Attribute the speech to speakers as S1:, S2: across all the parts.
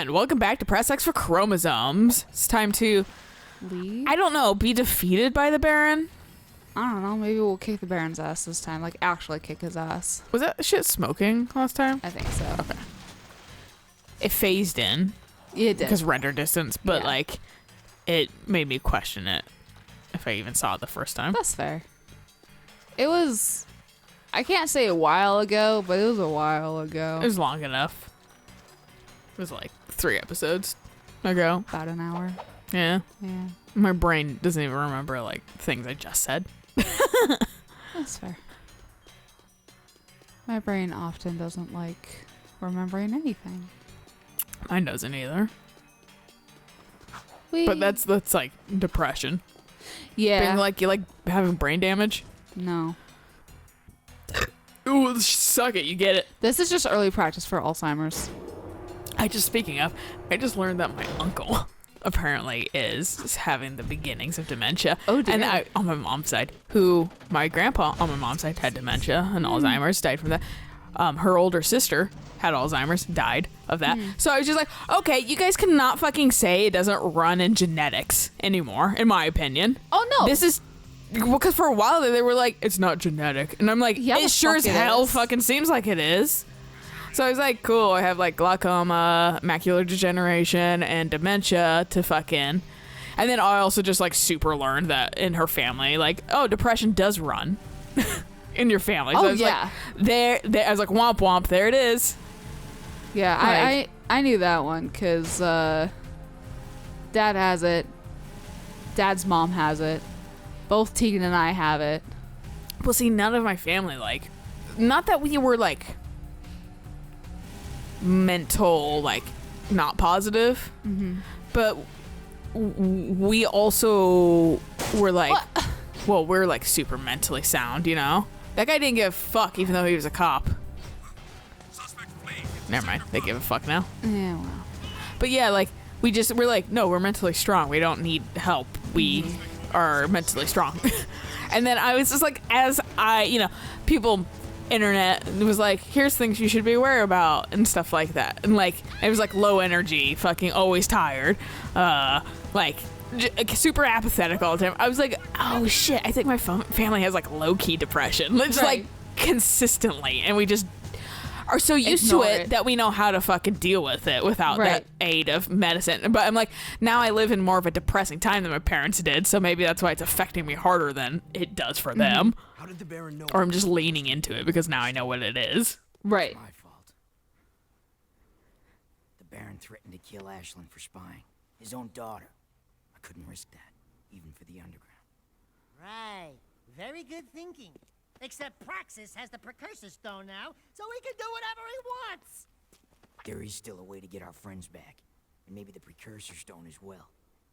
S1: And welcome back to Press X for Chromosomes. It's time to,
S2: Leave?
S1: I don't know, be defeated by the Baron?
S2: I don't know. Maybe we'll kick the Baron's ass this time. Like, actually kick his ass.
S1: Was that shit smoking last time?
S2: I think so.
S1: Okay. It phased in.
S2: Yeah, it did.
S1: Because render distance, but
S2: Yeah.
S1: like, it made me question it if I even saw it the first time.
S2: That's fair. It was, I can't say a while ago, but it was a while ago.
S1: It was long enough. It was like 3 episodes ago.
S2: About an hour.
S1: Yeah.
S2: Yeah.
S1: My brain doesn't even remember like things I just said.
S2: That's fair. My brain often doesn't like remembering anything.
S1: Mine doesn't either. But that's like depression.
S2: Yeah.
S1: Being like, you like having brain damage?
S2: No.
S1: Ooh, suck it, you get it.
S2: This is just early practice for Alzheimer's.
S1: Speaking of, I just learned that my uncle apparently is having the beginnings of dementia.
S2: Oh, dear.
S1: And on my mom's side, my grandpa on my mom's side had dementia and Alzheimer's, died from that. Her older sister had Alzheimer's, died of that. So I was just like, okay, you guys cannot fucking say it doesn't run in genetics anymore, in my opinion.
S2: Oh, no.
S1: This is, because for a while they were like, it's not genetic. And I'm like,
S2: Yeah,
S1: it
S2: the
S1: sure as
S2: fuck it
S1: hell
S2: is.
S1: fucking seems like it is. So I was like, cool, I have like glaucoma, macular degeneration, and dementia to fucking. And then I also just like super learned that in her family, like, oh, depression does run in your family. So
S2: Oh,
S1: I was
S2: yeah.
S1: like, there, I was like, womp womp, there it is.
S2: Yeah,
S1: Like-
S2: I knew that one because Dad has it. Dad's mom has it. Both Tegan and I have it.
S1: Well, see, none of my family, like, not that we were like mental, like, not positive, but we also were like,
S2: What?
S1: well, we're like super mentally sound, you know? That guy didn't give a fuck even though he was a cop. Never mind, they give a fuck now.
S2: Yeah, well.
S1: But yeah, like, we're like, no, we're mentally strong. We don't need help. We are mentally strong. And then I was just like, as people, internet, it was like, here's things you should be aware about and stuff like that. And like, it was like low energy, fucking always tired, like super apathetic all the time. I was like, oh shit, I think my family has like low key depression. It's
S2: Right.
S1: like consistently, and we just are so used
S2: Ignore
S1: to it
S2: it.
S1: that we know how to fucking deal with it without
S2: Right.
S1: that aid of medicine. But I'm like, now I live in more of a depressing time than my parents did, so maybe that's why it's affecting me harder than it does for them.
S3: How did the Baron know?
S1: Or I'm just leaning into it because now I know what it is.
S2: Right.
S3: My fault. The Baron threatened to kill Ashlyn for spying. His own daughter. I couldn't risk that, even for the underground.
S4: Right. Very good thinking. Except Praxis has the precursor stone now, so he can do whatever he wants.
S3: There is still a way to get our friends back. And maybe the precursor stone as well.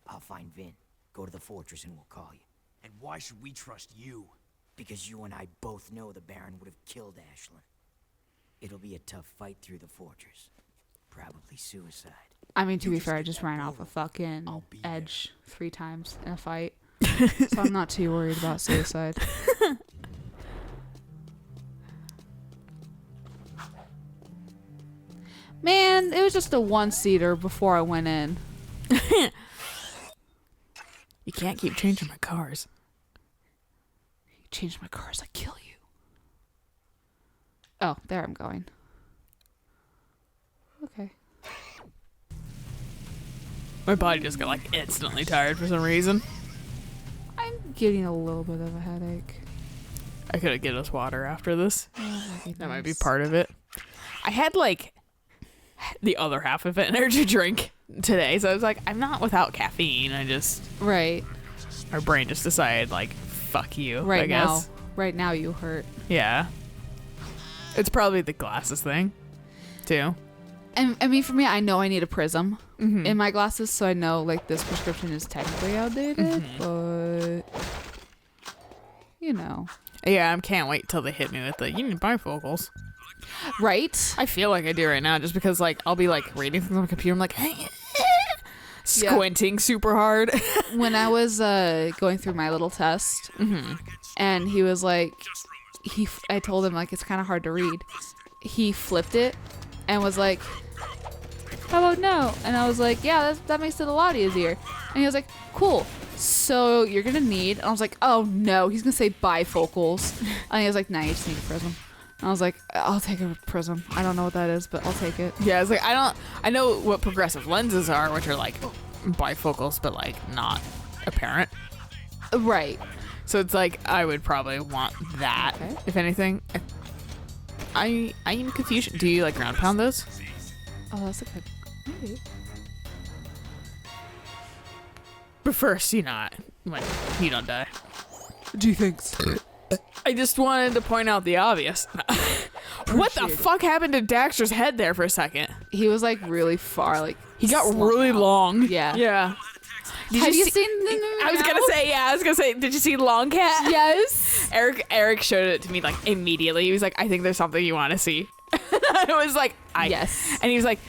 S3: I'll find Vin. Go to the fortress and we'll call you.
S5: And why should we trust you?
S3: Because you and I both know the Baron would have killed Ashlyn. It'll be a tough fight through the fortress. Probably suicide.
S2: I mean, to
S3: You
S2: be
S3: just
S2: fair, I
S3: get
S2: just
S3: that
S2: ran off a
S3: portal.
S2: fucking
S3: I'll be
S2: edge 3 times in a fight. So I'm not too worried about suicide. Man, it was just a 1-seater before I went in.
S1: You can't keep changing my cars.
S2: You change my cars, I kill you. Oh, there I'm going. Okay.
S1: My body just got like instantly tired for some reason.
S2: I'm getting a little bit of a headache.
S1: I could get us water after this.
S2: Oh,
S1: That might be part of it. I had like the other half of an energy drink today, so I was like, I'm not without caffeine.
S2: Right.
S1: My brain just decided like, fuck you. I
S2: Right now.
S1: guess.
S2: Right now you hurt.
S1: Yeah. It's probably the glasses thing, too.
S2: And I mean, for me, I know I need a prism in my glasses, so I know like this prescription is technically outdated, but you know,
S1: Yeah, I can't wait till they hit me with the, you need bifocals.
S2: right?
S1: I feel like I do right now, just because like I'll be like reading things on my computer, I'm like squinting super hard.
S2: When I was going through my little test, and he was like, I told him like it's kind of hard to read. He flipped it and was like, How about no? And I was like, yeah, that makes it a lot easier. And he was like, cool. So you're gonna need, and I was like, oh no, he's gonna say bifocals. And he was like, nah, you just need a prism. And I was like, I'll take a prism. I don't know what that is, but I'll take it.
S1: Yeah, it's like I know what progressive lenses are, which are like bifocals, but like not apparent.
S2: Right.
S1: So it's like I would probably want that,
S2: Okay.
S1: if anything. I am confused. Do you like ground pound those?
S2: Oh, that's a good. Maybe.
S1: But first, when you don't die.
S2: Do you think?
S1: I just wanted to point out the obvious. What the
S2: Appreciate it.
S1: fuck happened to Daxter's head there for a second?
S2: He was like really far, like
S1: He got
S2: slung
S1: really
S2: out.
S1: long.
S2: Yeah.
S1: Yeah.
S2: Have you seen the movie?
S1: I was gonna say, did you see Long Cat?
S2: Yes.
S1: Eric showed it to me like immediately. He was like, I think there's something you want to see. I was like,
S2: Yes.
S1: And he was like,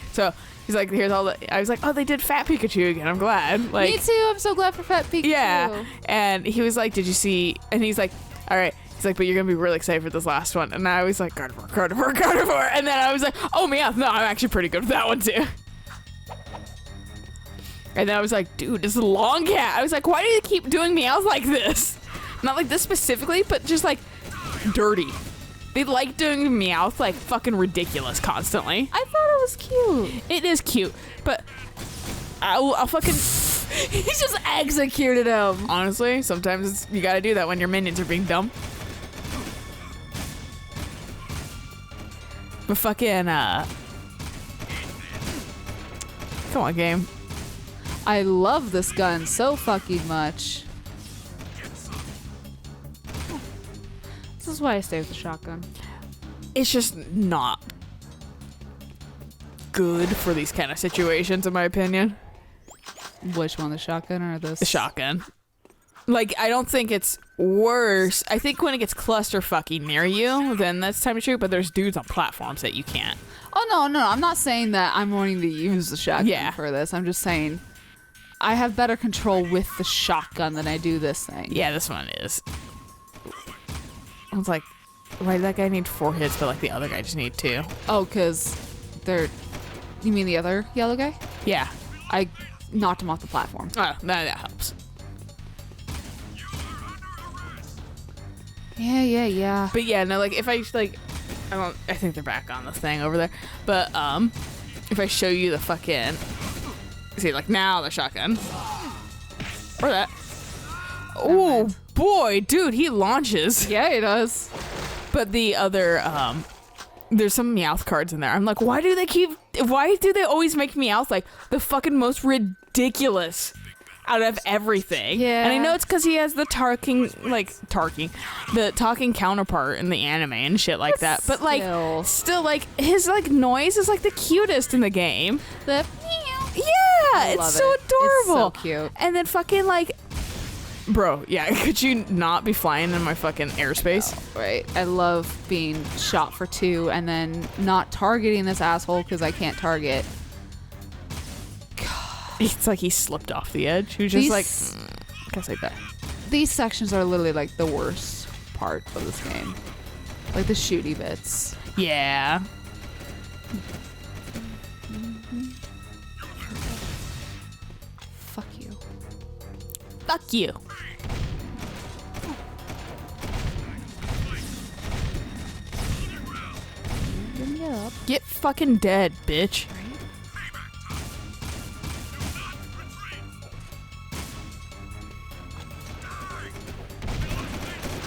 S1: here's all the. I was like, oh, they did Fat Pikachu again. I'm glad. Like,
S2: Me too. I'm so glad for Fat Pikachu.
S1: yeah. And he was like, did you see? And he's like, all right. He's like, but you're gonna be really excited for this last one. And I was like, Gardevoir. And then I was like, oh man, no, I'm actually pretty good with that one too. And then I was like, dude, this is Long Cat. I was like, why do you keep doing Meowth like this? Not like this specifically, but just like dirty. They like doing Meowth like fucking ridiculous constantly.
S2: I thought it was cute.
S1: It is cute, but I'll fucking...
S2: He just executed him.
S1: Honestly, sometimes you gotta do that when your minions are being dumb. But fucking, come on, game.
S2: I love this gun so fucking much. This is why I stay with the shotgun.
S1: It's just not good for these kind of situations, in my opinion.
S2: Which one, the shotgun or this?
S1: The shotgun. Like, I don't think it's worse. I think when it gets clusterfucky near you, then that's time to shoot, but there's dudes on platforms that you can't.
S2: Oh, no. I'm not saying that I'm wanting to use the shotgun
S1: Yeah.
S2: for this. I'm just saying I have better control with the shotgun than I do this thing.
S1: Yeah, this one is. I was like, why did that guy need 4 hits, but like the other guy just need 2?
S2: Oh, because they're... You mean the other yellow guy?
S1: Yeah.
S2: I knocked him off the platform.
S1: Oh, that helps.
S2: Yeah.
S1: But yeah, no, like if I just like, I think they're back on the thing over there. But if I show you the fucking, see, like now the shotgun, or that. Oh boy, dude, he launches.
S2: Yeah, he does.
S1: But the other, there's some Meowth cards in there. I'm like, why do they always make Meowth like the fucking most ridiculous out of everything?
S2: Yeah.
S1: And I know it's because he has the the talking counterpart in the anime and shit like that. But like, still like his like noise is like the cutest in the game.
S2: The
S1: Yeah, it's
S2: love
S1: so
S2: it.
S1: adorable.
S2: It's so cute.
S1: And then fucking like, bro, yeah, could you not be flying in my fucking airspace?
S2: Right. I love being shot for 2 and then not targeting this asshole because I can't target.
S1: It's like he slipped off the edge. He was just like, guess like that.
S2: These sections are literally like the worst part of this game. Like the shooty bits.
S1: Yeah.
S2: Fuck you.
S1: Fuck you.
S2: Give me up.
S1: Get fucking dead, bitch.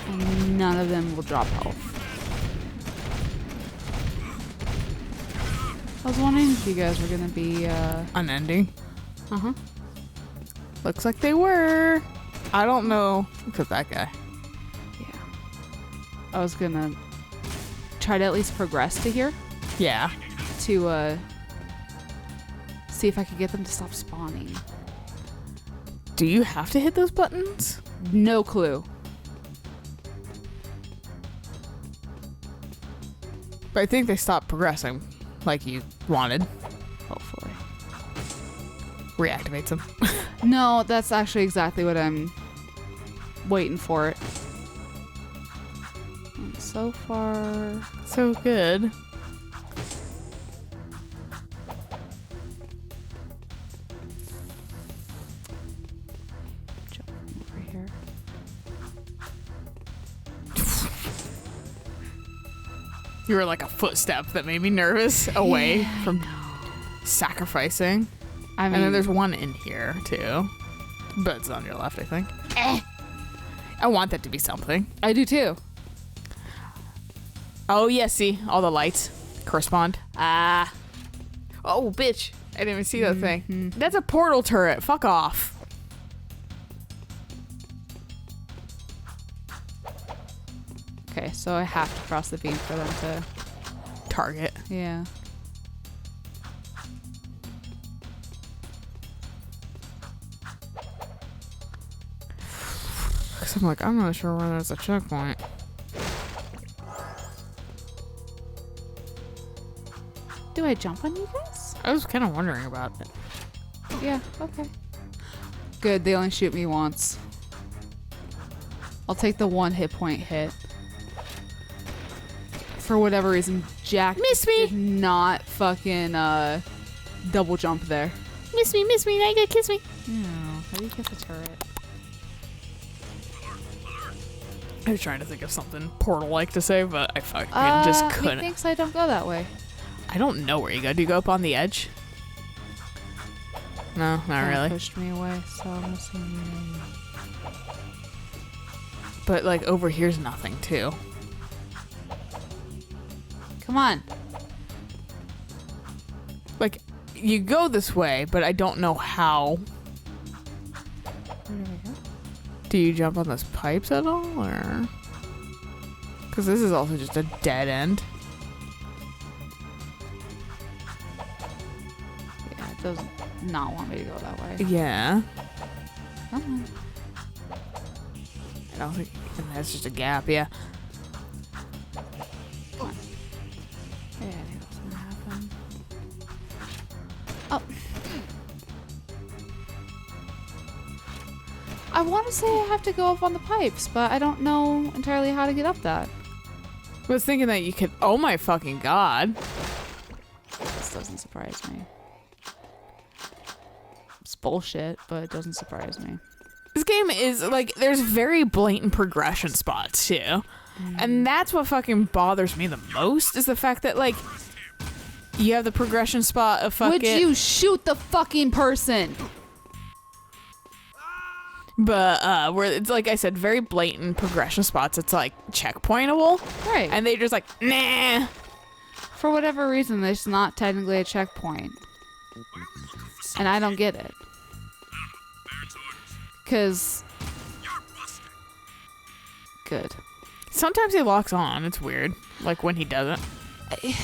S2: And none of them will drop health. I was wondering if you guys were gonna be
S1: Unending.
S2: uh-huh.
S1: Looks like they were. I don't know. Look at that guy.
S2: Yeah. I was gonna try to at least progress to here
S1: Yeah.
S2: to see if I could get them to stop spawning.
S1: Do you have to hit those buttons?
S2: No clue.
S1: But I think they stopped progressing like you wanted.
S2: Hopefully.
S1: Reactivates them.
S2: No, that's actually exactly what I'm waiting for it. And so far,
S1: So good. You were like a footstep that made me nervous away from sacrificing.
S2: I mean,
S1: And then there's one in here too, but it's on your left, I think. I want that to be something.
S2: I do too.
S1: Oh yeah, see all the lights correspond. Ah. Oh bitch! I didn't even see that thing. That's a portal turret. Fuck off.
S2: Okay, so I have to cross the beam for them to.
S1: Target.
S2: Yeah.
S1: Cause I'm like, I'm not sure where there's a checkpoint.
S2: Do I jump on you guys?
S1: I was kind of wondering about it.
S2: Yeah, okay. Good, they only shoot me once. I'll take the 1 hit point hit. For whatever reason, Jack
S1: Miss me.
S2: did not fucking double jump there.
S1: Miss me, now you gotta kiss me.
S2: No, how do you kiss a turret?
S1: I was trying to think of something portal-like to say, but I fucking just couldn't.
S2: Methinks I don't go that way.
S1: I don't know where you go. Do you go up on the edge? No, not
S2: Kinda
S1: really.
S2: pushed me away, so I'm gonna see.
S1: But like over here's nothing too.
S2: Come on.
S1: Like you go this way, but I don't know how.
S2: Where do I go?
S1: Do you jump on those pipes at all, or? Because this is also just a dead end.
S2: Yeah, it does not want me to go that way.
S1: Yeah.
S2: Come on.
S1: I don't think that's just a gap. Yeah.
S2: Yeah, I think that's gonna happen. Oh. I want to say I have to go up on the pipes, but I don't know entirely how to get up that.
S1: I was thinking that you could. Oh my fucking god!
S2: This doesn't surprise me. It's bullshit, but it doesn't surprise me.
S1: This game is like there's very blatant progression spots too, and that's what fucking bothers me the most is the fact that like you have the progression spot of fucking.
S2: Would you shoot the fucking person?
S1: But where it's like I said, very blatant progression spots. It's like checkpointable,
S2: Right.
S1: and they just like nah.
S2: For whatever reason, there's not technically a checkpoint. And I don't get it. Because... Good.
S1: Sometimes he locks on. It's weird. Like when he doesn't.
S2: Yeah.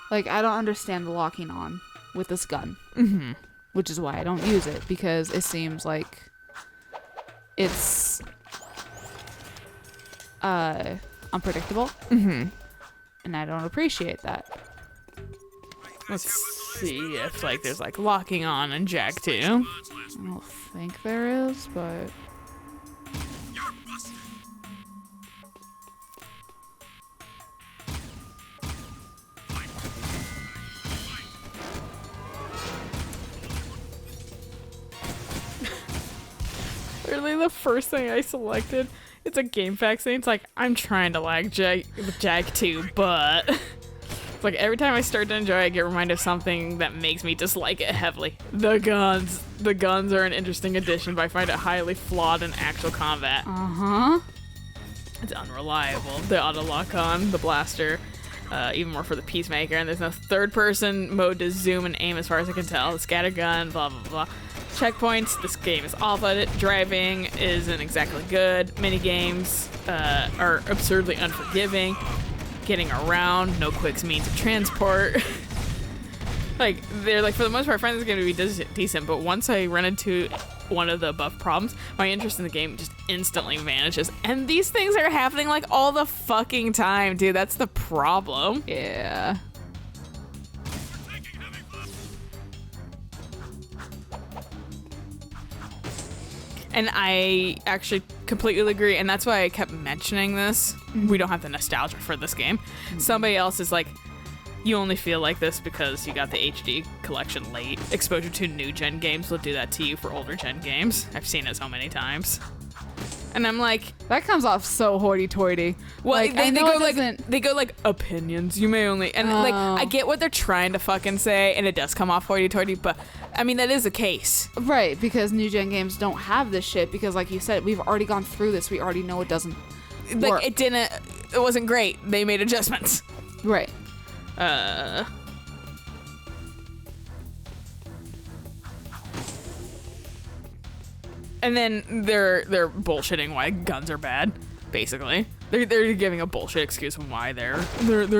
S2: Like, I don't understand the locking on with this gun.
S1: Mm-hmm.
S2: Which is why I don't use it, because it seems like it's unpredictable.
S1: Mm-hmm.
S2: And I don't appreciate that.
S1: Let's see if like there's like locking on in Jack 2.
S2: I don't think there is, but...
S1: Literally the first thing I selected, it's a game fact thing. It's like, I'm trying to like Jag 2, but it's like every time I start to enjoy it, I get reminded of something that makes me dislike it heavily. The guns. The guns are an interesting addition, but I find it highly flawed in actual combat.
S2: Uh-huh.
S1: It's unreliable. The auto lock on, the blaster, even more for the Peacemaker, and there's no third person mode to zoom and aim as far as I can tell. The scatter gun, blah, blah, blah. Checkpoints, this game is awful at it. Driving isn't exactly good. Mini games are absurdly unforgiving. Getting around, no quick means of transport. Like, they're like, for the most part, I find this game to be decent, but once I run into one of the above problems, my interest in the game just instantly vanishes. And these things are happening like all the fucking time, dude. That's the problem.
S2: Yeah.
S1: And I actually completely agree, and that's why I kept mentioning this. We don't have the nostalgia for this game. Somebody else is like, you only feel like this because you got the HD collection late. Exposure to new gen games will do that to you for older gen games. I've seen it so many times. And I'm like,
S2: That comes off so hoity-toity.
S1: well,
S2: Like,
S1: they
S2: I know
S1: go
S2: it
S1: like
S2: doesn't-
S1: they go like opinions. You may only and like I get what they're trying to fucking say, and it does come off hoity-toity, but I mean that is the case.
S2: Right, because new gen games don't have this shit because, like you said, we've already gone through this. We already know it doesn't
S1: Like
S2: work.
S1: it wasn't great. They made adjustments.
S2: Right.
S1: And then they're bullshitting why guns are bad. Basically, they're giving a bullshit excuse on why they're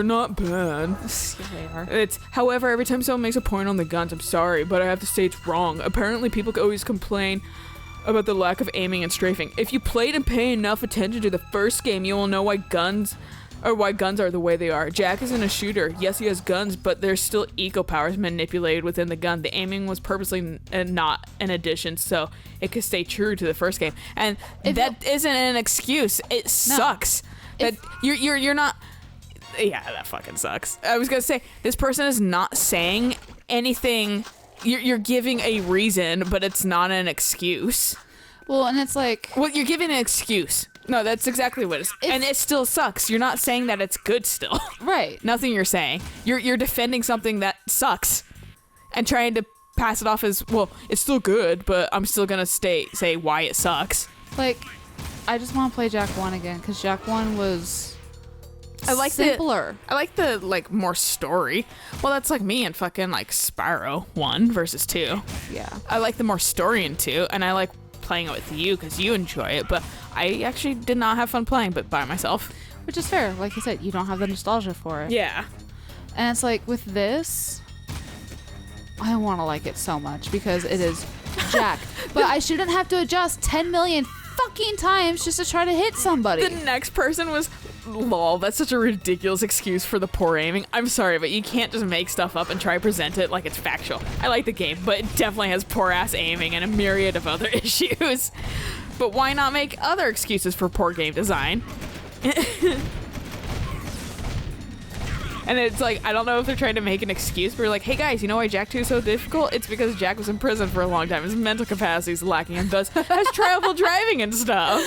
S1: not bad.
S2: They are.
S1: It's however, every time someone makes a point on the guns, I'm sorry, but I have to say it's wrong. Apparently, people always complain about the lack of aiming and strafing. If you played and pay enough attention to the first game, you will know why guns are the way they are. Jack isn't a shooter. Yes, he has guns, but there's still eco powers manipulated within the gun. The aiming was purposely not an addition, so it could stay true to the first game. And that isn't an excuse. It sucks. That you're not. Yeah, that fucking sucks. I was gonna say this person is not saying anything. You're giving a reason, but it's not an excuse.
S2: Well, and it's like,
S1: Well, you're giving an excuse. No, that's exactly what it is. And it still sucks. You're not saying that it's good still.
S2: right.
S1: Nothing you're saying. You're defending something that sucks and trying to pass it off as, well, it's still good, but I'm still going to say why it sucks.
S2: Like, I just want to play Jack 1 again because Jack 1 was
S1: I like
S2: simpler.
S1: I like the like more story. Well, that's like me and fucking like Spyro 1 versus 2.
S2: Yeah.
S1: I like the more story in 2, and I like playing it with you because you enjoy it, but I actually did not have fun playing but by myself.
S2: Which is fair. Like you said, you don't have the nostalgia for it.
S1: Yeah.
S2: And it's like, with this, I want to like it so much because it is Jack. But I shouldn't have to adjust 10 million fucking times just to try to hit somebody.
S1: The next person was, lol, that's such a ridiculous excuse for the poor aiming. I'm sorry, but you can't just make stuff up and try to present it like it's factual. I like the game, but it definitely has poor ass aiming and a myriad of other issues. But why not make other excuses for poor game design? And it's like, I don't know if they're trying to make an excuse, but like, hey guys, you know why Jack 2 is so difficult? It's because Jack was in prison for a long time. His mental capacity is lacking and thus has trouble driving and stuff.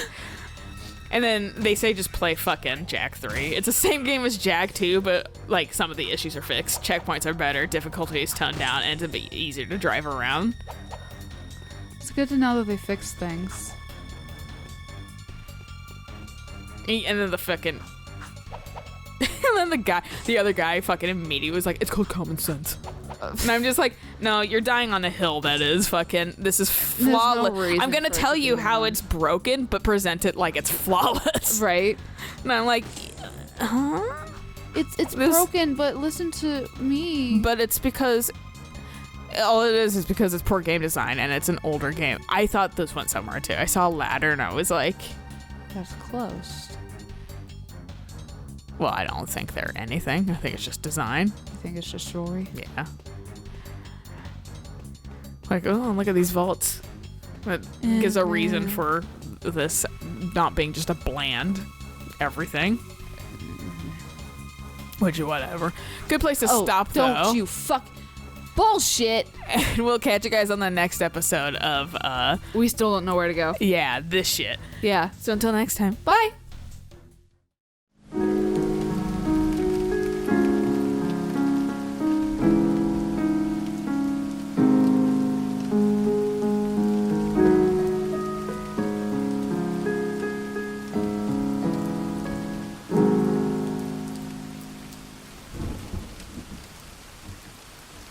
S1: And then they say just play fucking Jack 3. It's the same game as Jack 2, but like some of the issues are fixed. Checkpoints are better, difficulty is toned down, and it's a bit easier to drive around.
S2: It's good to know that they fix things.
S1: And then the fucking... and then the other guy fucking immediately was like, it's called common sense. And I'm just like, no, you're dying on a hill that is fucking, this is
S2: no
S1: flawless.
S2: reason
S1: I'm gonna
S2: for it
S1: tell
S2: to
S1: you
S2: be
S1: how
S2: wrong.
S1: it's broken, but present it like it's flawless.
S2: Right?
S1: And I'm like, huh?
S2: It's
S1: This-
S2: broken, but listen to me.
S1: But it's because, all it is because it's poor game design and it's an older game. I thought this went somewhere too. I saw a ladder and I was like,
S2: That's close.
S1: well, I don't think they're anything. I think it's just design.
S2: I think it's just jewelry.
S1: Yeah. Like, oh, look at these vaults. That gives a reason for this not being just a bland everything. Which, whatever. Good place to stop, though.
S2: Don't you fuck. Bullshit.
S1: And we'll catch you guys on the next episode of,
S2: We still don't know where to go.
S1: yeah, this shit.
S2: Yeah.
S1: So until next time, bye!